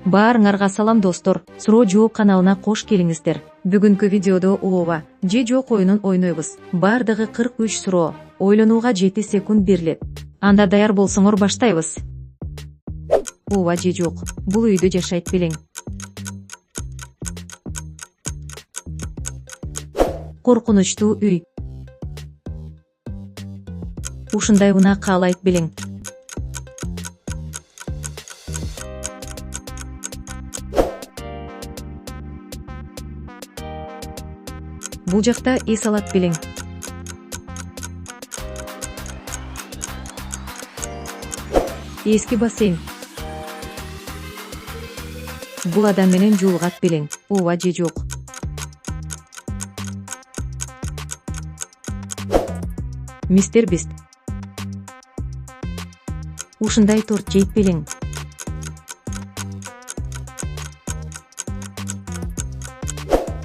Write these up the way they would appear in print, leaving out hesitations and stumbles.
Баарыңарга салам достор, суроо жооп каналына кош келиңиздер. Бүгүнкү видеодо ооба же жок оюнун ойнойбуз. Бардыгы 43 суроо, ойлонууга 7 секунд берилет. Анда даяр болсоңор баштайбыз. Ооба же жок, бул үйдө жашайт белең. Коркунучтуу үй. Ушундай унаа каалайт белең. Бул жакта эс алат белең. Эски бассейн. Бул адам менен жуулугат белең. Ооба же жок. Мистер Бист. Ушундай торт жейт белең.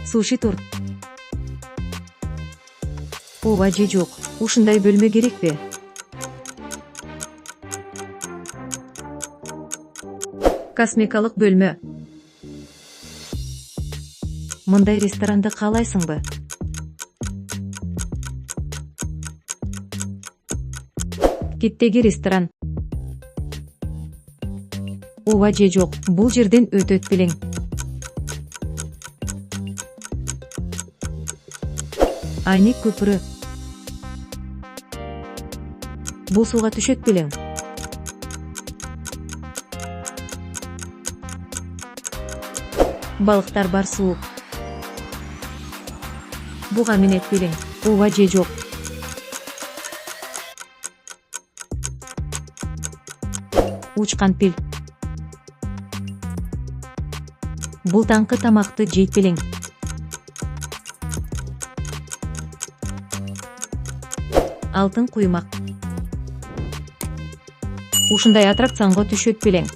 Суши торт. Ооба же жок, ушундай бөлмө керекпи? Косметикалык бөлмө. Мындай ресторанды каалайсыңбы? Киттеги ресторан. Ооба же жок, бул жерден өтөт белең. Айнек көпүрө. Бул сууга түшөт белең. Балыктар бар суу. Буга минет белең. Ооба же жок. Учкан пил. Бул таңкы тамакты жейт белең. Алтын куймак. Ушундай аттракционго түшөт белең.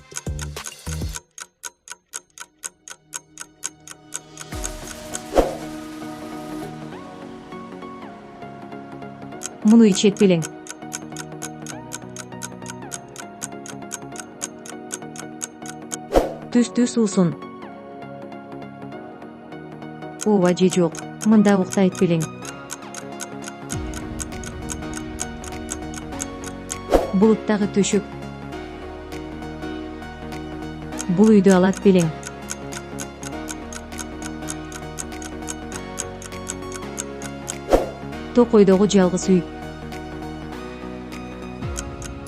Муну ичет белең. Түстүү суусун. Ооба же жок, мында уктайт белең. Булуттагы төшөк. Бул үйдү алат белең. Токойдогу жалгыз үй.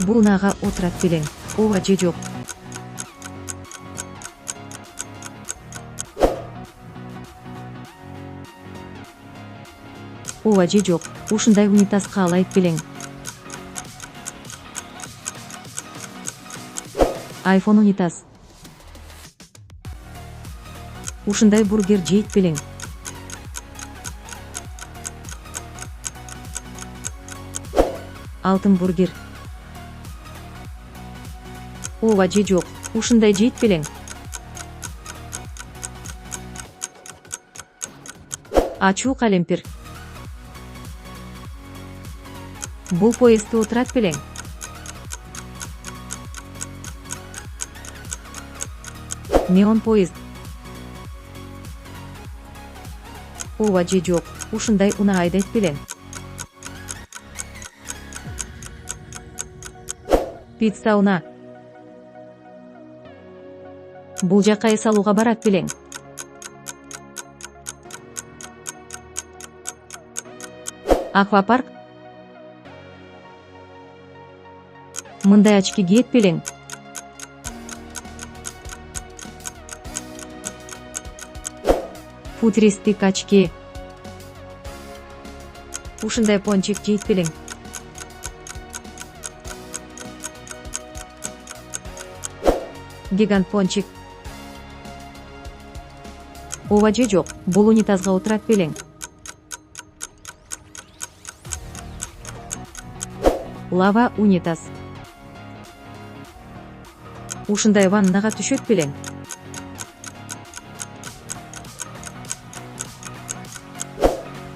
Бул унаага отурат белең. Ооба же жок. Ооба же жок, ушундай унитаз каалайт белең. Айфон унитаз. Ушундай бургер жейт белең. Алтын бургер. Ооба же жок, ушундай жейт белең. Ачуу калемпир. Бул поездде отурат белең. Неон поезд. Ооба же жок, ушундай унаа айдайт белең. Пицца унаа. Бул жакка эс алууга барат белең. Аквапарк. Мындай очки кийет белең. Футуристик очки. Ушундай пончик жейт белең. Гигант пончик. Ооба же жок, бул унитазга отурат белең. Лава унитаз. Ушундай ваннага түшөт белең.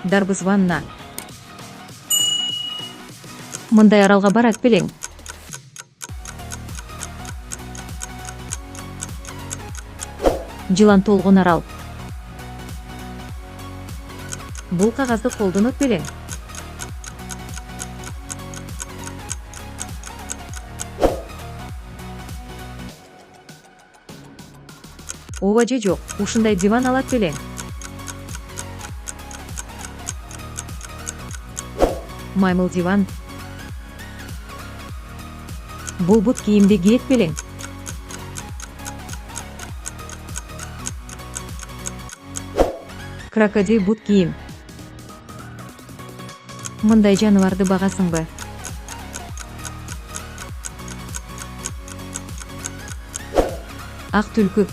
Дарбыз ванна. Мындай аралга барат белең. Жылан толгон арал. Бул кагазды колдонуп белең. Ооба же жок, ушундай диван алат белең. Маймыл диван. Бул бут кийимди кийет белең. Крокодил бут кийим. Мындай жаныбарды багасыңбы? Ак түлкү.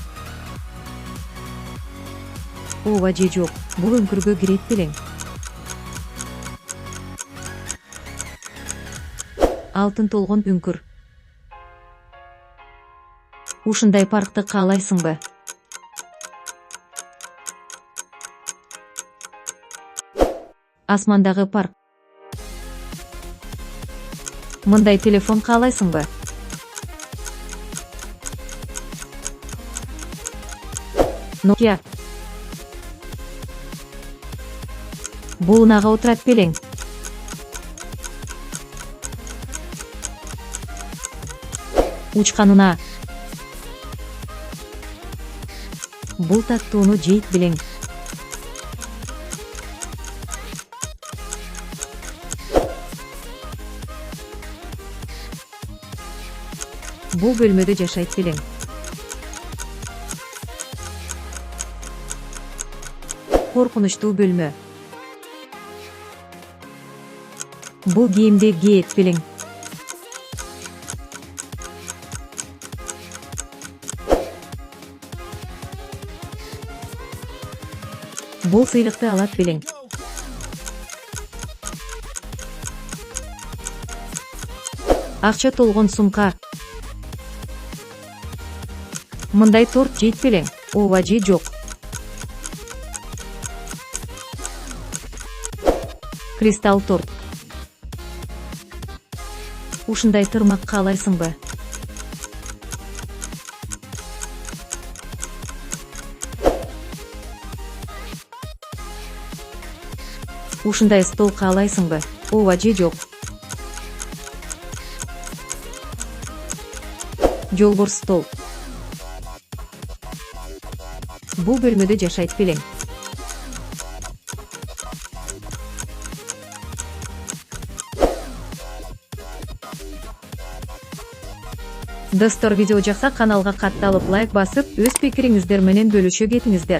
Ооба же жок, бул өңкүргө кирет белең. Алтын толгон үңкүр. Ушундай паркты каалайсыңбы? Асмандагы парк. Мындай телефон каалайсыңбы? Nokia. Бул унага отурат белең. Учкан уна. Бул таттууну жейт белең. Бул бөлмөдө жашайт белең. Коркунучтуу бөлмө. Бул кийимди кийет белең. Бул сыйлыкты алат белең. Акча толгон сумка. Мындай торт жейт белең. Ооба же жок. Кристалл торт. Ушундай тырмак каалайсыңбы? Ушундай стол каалайсыңбы? Ооба же жок. Жолборс стол. Бул бөлмөдө жашайт белең. Достор, видео жакса каналга катталып лайк басып, өз пикириңиздер менен бөлүшө кетиңиздер.